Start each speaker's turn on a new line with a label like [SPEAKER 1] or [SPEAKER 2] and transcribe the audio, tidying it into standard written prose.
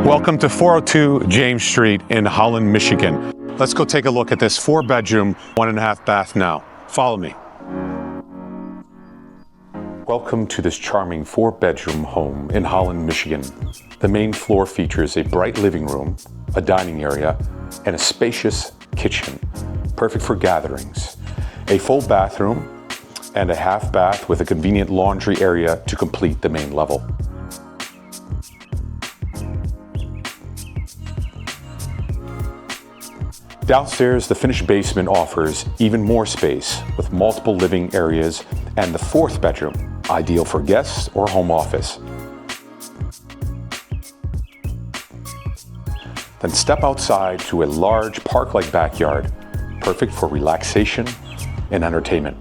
[SPEAKER 1] Welcome to 402 James Street in Holland, Michigan. Let's go take a look at this 4-bedroom, 1.5 bath now. Follow me. Welcome to this charming 4-bedroom home in Holland, Michigan. The main floor features a bright living room, a dining area, and a spacious kitchen, perfect for gatherings. A full bathroom and a half bath with a convenient laundry area to complete the main level. Downstairs, the finished basement offers even more space with multiple living areas and the 4th bedroom, ideal for guests or home office. Then step outside to a large park-like backyard, perfect for relaxation and entertainment.